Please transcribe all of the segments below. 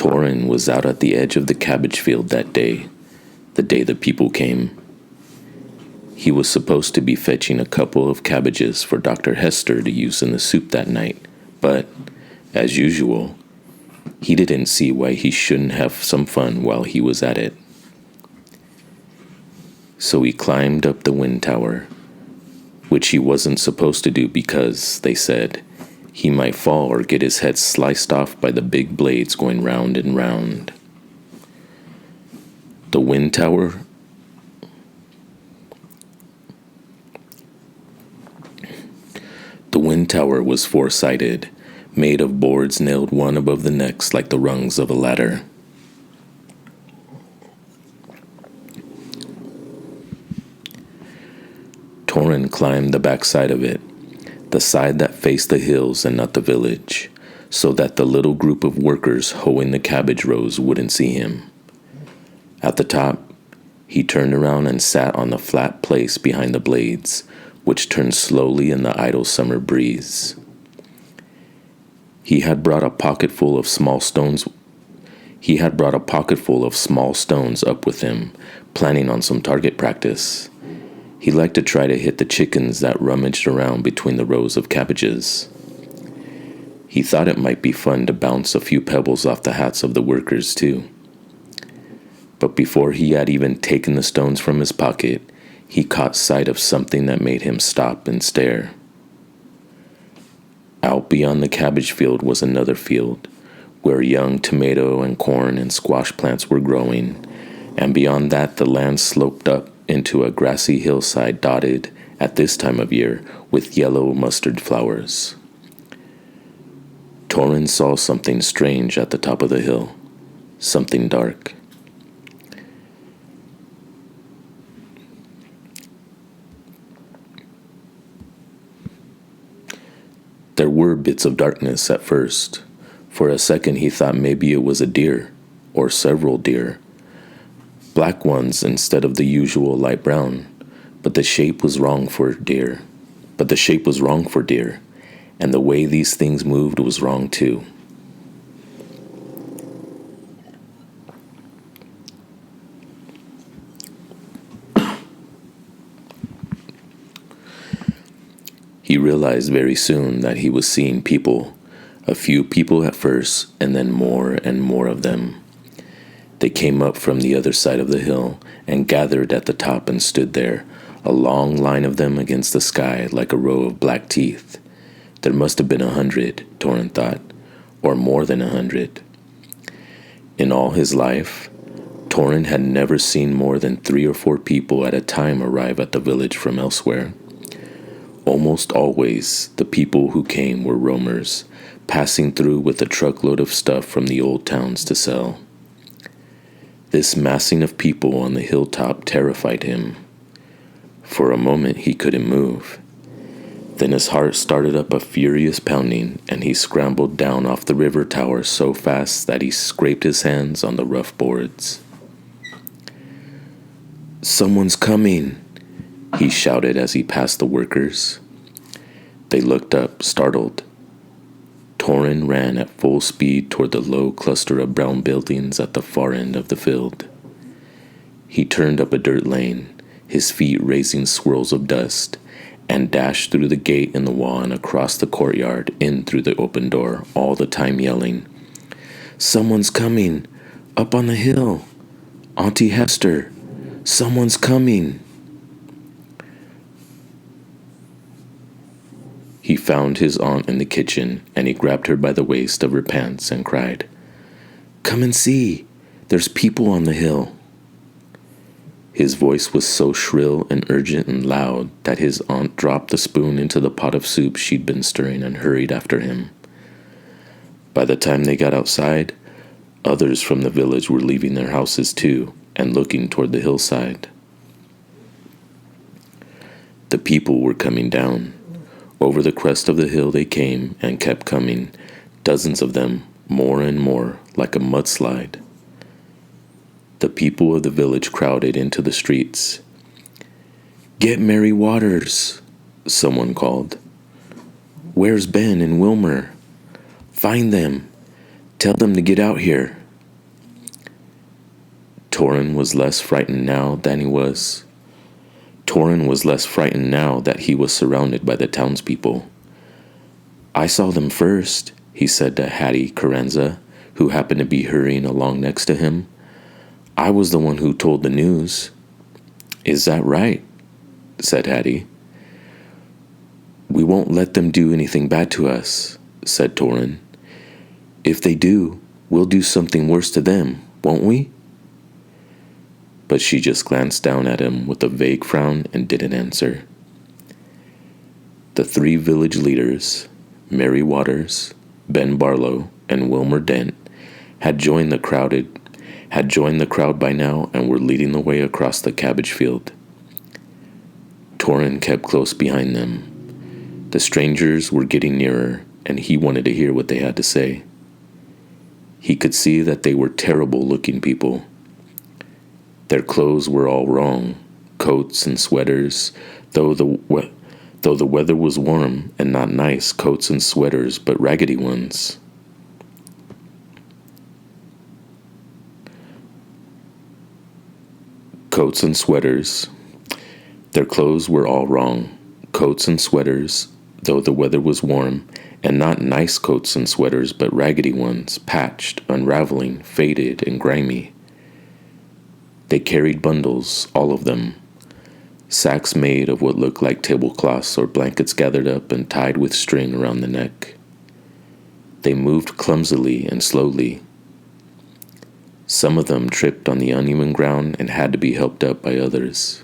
Torin was out at the edge of the cabbage field that day, the day the people came. He was supposed to be fetching a couple of cabbages for Dr. Hester to use in the soup that night, but, as usual, he didn't see why he shouldn't have some fun while he was at it. So he climbed up the wind tower, which he wasn't supposed to do because, they said, he might fall or get his head sliced off by the big blades going round and round. The wind tower was four-sided, made of boards nailed one above the next like the rungs of a ladder. Torin climbed the backside of it, the side that faced the hills and not the village, so that the little group of workers hoeing the cabbage rows wouldn't see him. At the top, he turned around and sat on the flat place behind the blades, which turned slowly in the idle summer breeze. He had brought a pocketful of small stones up with him, planning on some target practice. He liked to try to hit the chickens that rummaged around between the rows of cabbages. He thought it might be fun to bounce a few pebbles off the hats of the workers, too. But before he had even taken the stones from his pocket, he caught sight of something that made him stop and stare. Out beyond the cabbage field was another field, where young tomato and corn and squash plants were growing, and beyond that the land sloped up into a grassy hillside dotted, at this time of year, with yellow mustard flowers. Torin saw something strange at the top of the hill, something dark. There were bits of darkness at first. For a second he thought maybe it was a deer, or several deer. Black ones instead of the usual light brown, but the shape was wrong for deer. And the way these things moved was wrong too. He realized very soon that he was seeing people, a few people at first, and then more and more of them. They came up from the other side of the hill and gathered at the top and stood there, a long line of them against the sky like a row of black teeth. There must have been 100, Torin thought, or more than 100. In all his life, Torin had never seen more than 3 or 4 people at a time arrive at the village from elsewhere. Almost always, the people who came were roamers, passing through with a truckload of stuff from the old towns to sell. This massing of people on the hilltop terrified him. For a moment he couldn't move. Then his heart started up a furious pounding, and he scrambled down off the river tower so fast that he scraped his hands on the rough boards. "Someone's coming," he shouted as he passed the workers. They looked up, startled. Torin ran at full speed toward the low cluster of brown buildings at the far end of the field. He turned up a dirt lane, his feet raising swirls of dust, and dashed through the gate in the wall and across the courtyard, in through the open door, all the time yelling, "Someone's coming! Up on the hill! Auntie Hester! Someone's coming!" He found his aunt in the kitchen, and he grabbed her by the waist of her pants and cried, "Come and see! There's people on the hill!" His voice was so shrill and urgent and loud that his aunt dropped the spoon into the pot of soup she'd been stirring and hurried after him. By the time they got outside, others from the village were leaving their houses too and looking toward the hillside. The people were coming down. Over the crest of the hill they came and kept coming, dozens of them, more and more, like a mudslide. The people of the village crowded into the streets. "Get Mary Waters," someone called. "Where's Ben and Wilmer? Find them. Tell them to get out here. Torin was less frightened now than he was. Torin was less frightened now that he was surrounded by the townspeople. "I saw them first," he said to Hattie Carranza, who happened to be hurrying along next to him. "I was the one who told the news." "Is that right?" said Hattie. "We won't let them do anything bad to us," said Torin. "If they do, we'll do something worse to them, won't we?" But she just glanced down at him with a vague frown and didn't answer. The three village leaders, Mary Waters, Ben Barlow, and Wilmer Dent, had joined the crowd by now and were leading the way across the cabbage field. Torin kept close behind them. The strangers were getting nearer, and he wanted to hear what they had to say. He could see that they were terrible-looking people. Their clothes were all wrong, coats and sweaters, though the weather was warm, and not nice coats and sweaters, but raggedy ones. Coats and sweaters. Their clothes were all wrong, coats and sweaters, though the weather was warm, and not nice coats and sweaters, but raggedy ones, patched, unraveling, faded, and grimy. They carried bundles, all of them, sacks made of what looked like tablecloths or blankets gathered up and tied with string around the neck. They moved clumsily and slowly. Some of them tripped on the uneven ground and had to be helped up by others.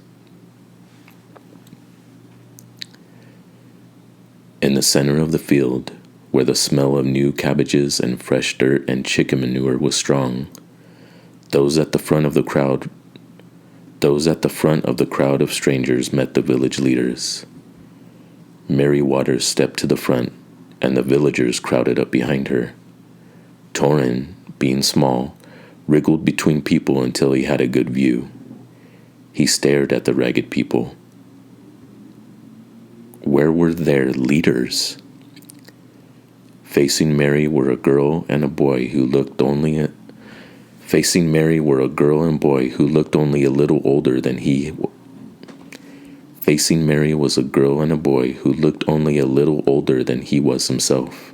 In the center of the field, where the smell of new cabbages and fresh dirt and chicken manure was strong, those at the front of the crowd of strangers met the village leaders. Mary Waters stepped to the front, and the villagers crowded up behind her. Torin, being small, wriggled between people until he had a good view. He stared at the ragged people. Where were their leaders? Facing Mary were a girl and a boy who looked only a little older than he. Facing Mary was a girl and a boy who looked only a little older than he was himself.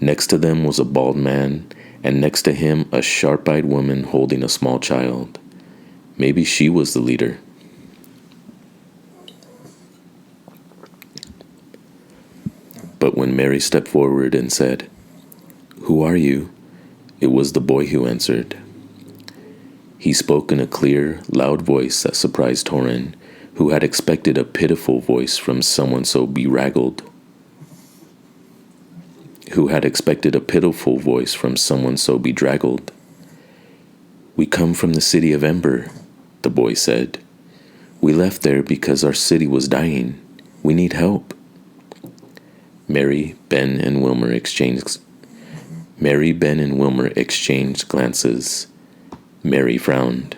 Next to them was a bald man, and next to him a sharp-eyed woman holding a small child. Maybe she was the leader. But when Mary stepped forward and said, "Who are you?" it was the boy who answered. He spoke in a clear, loud voice that surprised Torin, who had expected a pitiful voice from someone so bedraggled. "We come from the city of Ember," the boy said. "We left there because our city was dying. We need help." Mary, Ben, and Wilmer exchanged glances. Mary frowned.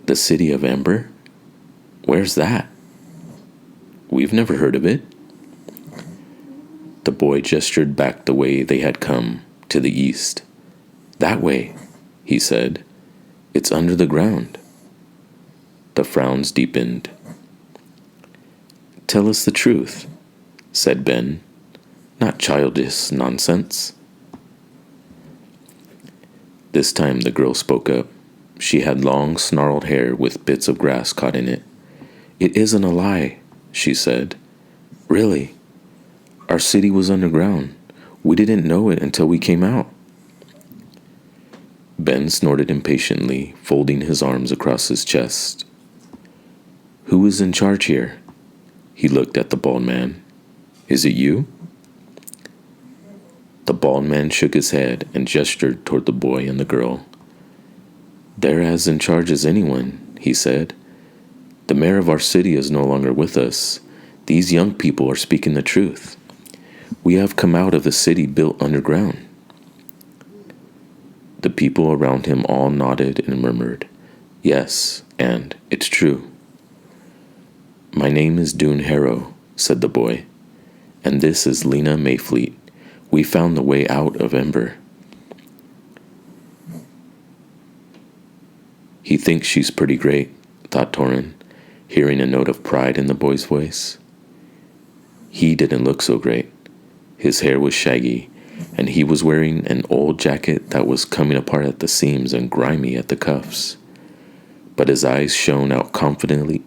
"The city of Ember? Where's that? We've never heard of it." The boy gestured back the way they had come, to the east. "That way," he said. "It's under the ground." The frowns deepened. "Tell us the truth," said Ben. "Not childish nonsense." This time the girl spoke up. She had long, snarled hair with bits of grass caught in it. "It isn't a lie," she said. "Really. Our city was underground. We didn't know it until we came out." Ben snorted impatiently, folding his arms across his chest. "Who is in charge here?" He looked at the bald man. "Is it you?" The bald man shook his head and gestured toward the boy and the girl. "They're as in charge as anyone," he said. "The mayor of our city is no longer with us. These young people are speaking the truth. We have come out of a city built underground." The people around him all nodded and murmured, "Yes, and it's true." "My name is Dune Harrow," said the boy, "and this is Lena Mayfleet. We found the way out of Ember." thinks she's pretty great, thought Torin, hearing a note of pride in the boy's voice. He didn't look so great. His hair was shaggy, and he was wearing an old jacket that was coming apart at the seams and grimy at the cuffs. But his eyes shone out confidently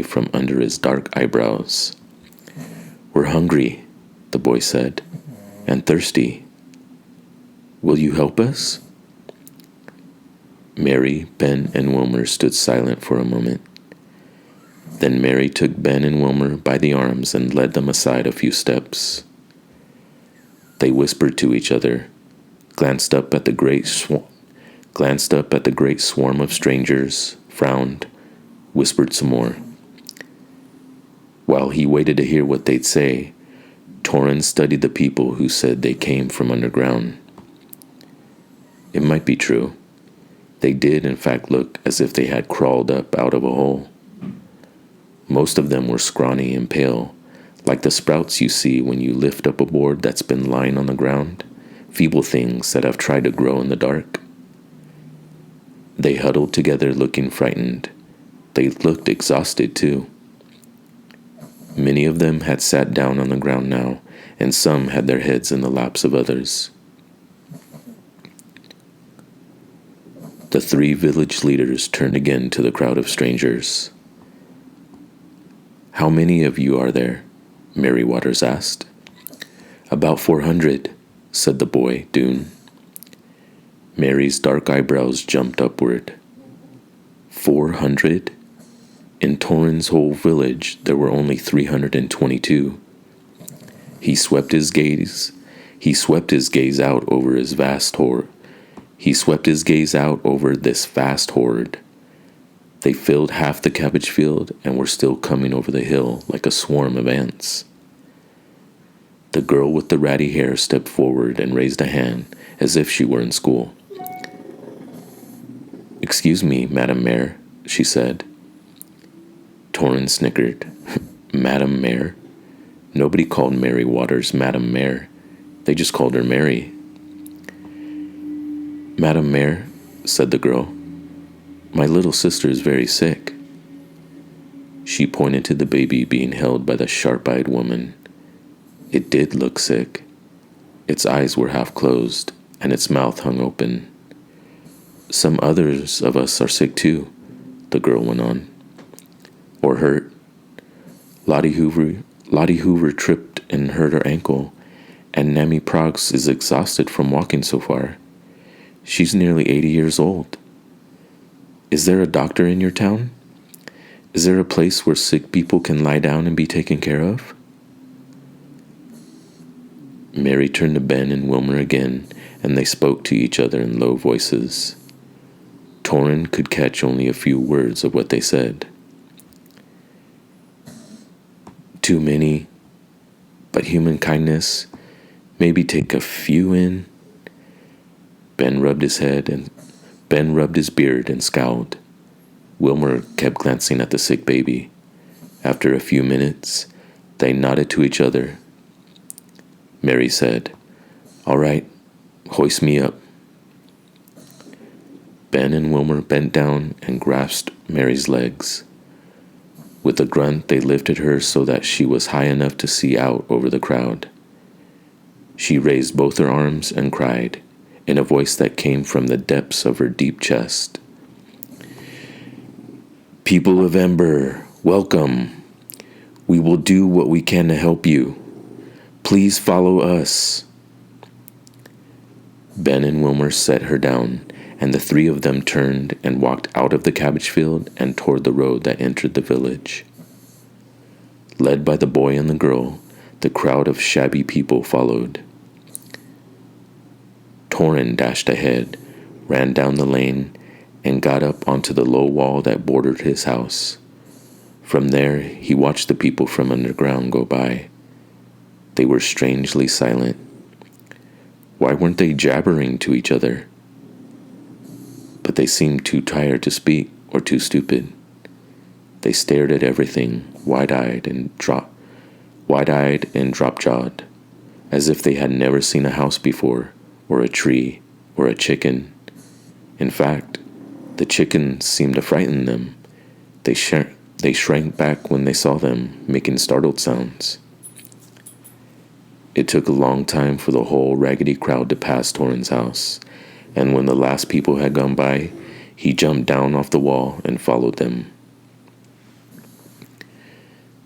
from under his dark eyebrows. "We're hungry," the boy said, "and thirsty. Will you help us?" Mary, Ben, and Wilmer stood silent for a moment. Then Mary took Ben and Wilmer by the arms and led them aside a few steps. They whispered to each other, glanced up at the great swarm of strangers, frowned, whispered some more. While he waited to hear what they'd say, Torin studied the people who said they came from underground. It might be true. They did, in fact, look as if they had crawled up out of a hole. Most of them were scrawny and pale, like the sprouts you see when you lift up a board that's been lying on the ground, feeble things that have tried to grow in the dark. They huddled together looking frightened. They looked exhausted too. Many of them had sat down on the ground now, and some had their heads in the laps of others. The 3 village leaders turned again to the crowd of strangers. "How many of you are there?" Mary Waters asked. "About 400, said the boy, Dune. Mary's dark eyebrows jumped upward. 400? In Torin's whole village, there were only 322. He swept his gaze out over this vast horde. They filled half the cabbage field and were still coming over the hill like a swarm of ants. The girl with the ratty hair stepped forward and raised a hand as if she were in school. "Excuse me, Madam Mayor," she said. Torin snickered. Madam Mayor? Nobody called Mary Waters Madam Mayor. They just called her Mary. "Madam Mayor," said the girl, "my little sister is very sick." She pointed to the baby being held by the sharp-eyed woman. It did look sick. Its eyes were half closed, and its mouth hung open. "Some others of us are sick too," the girl went on. "Or hurt. Lottie Hoover tripped and hurt her ankle, and Nammy Proggs is exhausted from walking so far. She's nearly 80 years old. Is there a doctor in your town? Is there a place where sick people can lie down and be taken care of?" Mary turned to Ben and Wilmer again, and they spoke to each other in low voices. Torin could catch only a few words of what they said. "Too many, but human kindness, maybe take a few in." Ben rubbed his beard and scowled. Wilmer kept glancing at the sick baby. After a few minutes, they nodded to each other. Mary said, "All right, hoist me up." Ben and Wilmer bent down and grasped Mary's legs. With a grunt, they lifted her so that she was high enough to see out over the crowd. She raised both her arms and cried, in a voice that came from the depths of her deep chest. "People of Ember, welcome. We will do what we can to help you. Please follow us." Ben and Wilmer set her down, and the 3 of them turned and walked out of the cabbage field and toward the road that entered the village. Led by the boy and the girl, the crowd of shabby people followed. Torin dashed ahead, ran down the lane, and got up onto the low wall that bordered his house. From there, he watched the people from underground go by. They were strangely silent. Why weren't they jabbering to each other? But they seemed too tired to speak or too stupid. They stared at everything, wide-eyed and drop-jawed, as if they had never seen a house before, or a tree, or a chicken. In fact, the chickens seemed to frighten them. They shrank back when they saw them, making startled sounds. It took a long time for the whole raggedy crowd to pass Torrin's house, and when the last people had gone by, he jumped down off the wall and followed them.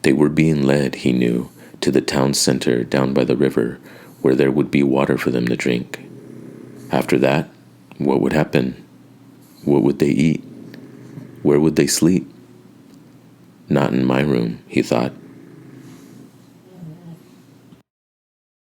They were being led, he knew, to the town center down by the river, where there would be water for them to drink. After that, what would happen? What would they eat? Where would they sleep? Not in my room, he thought.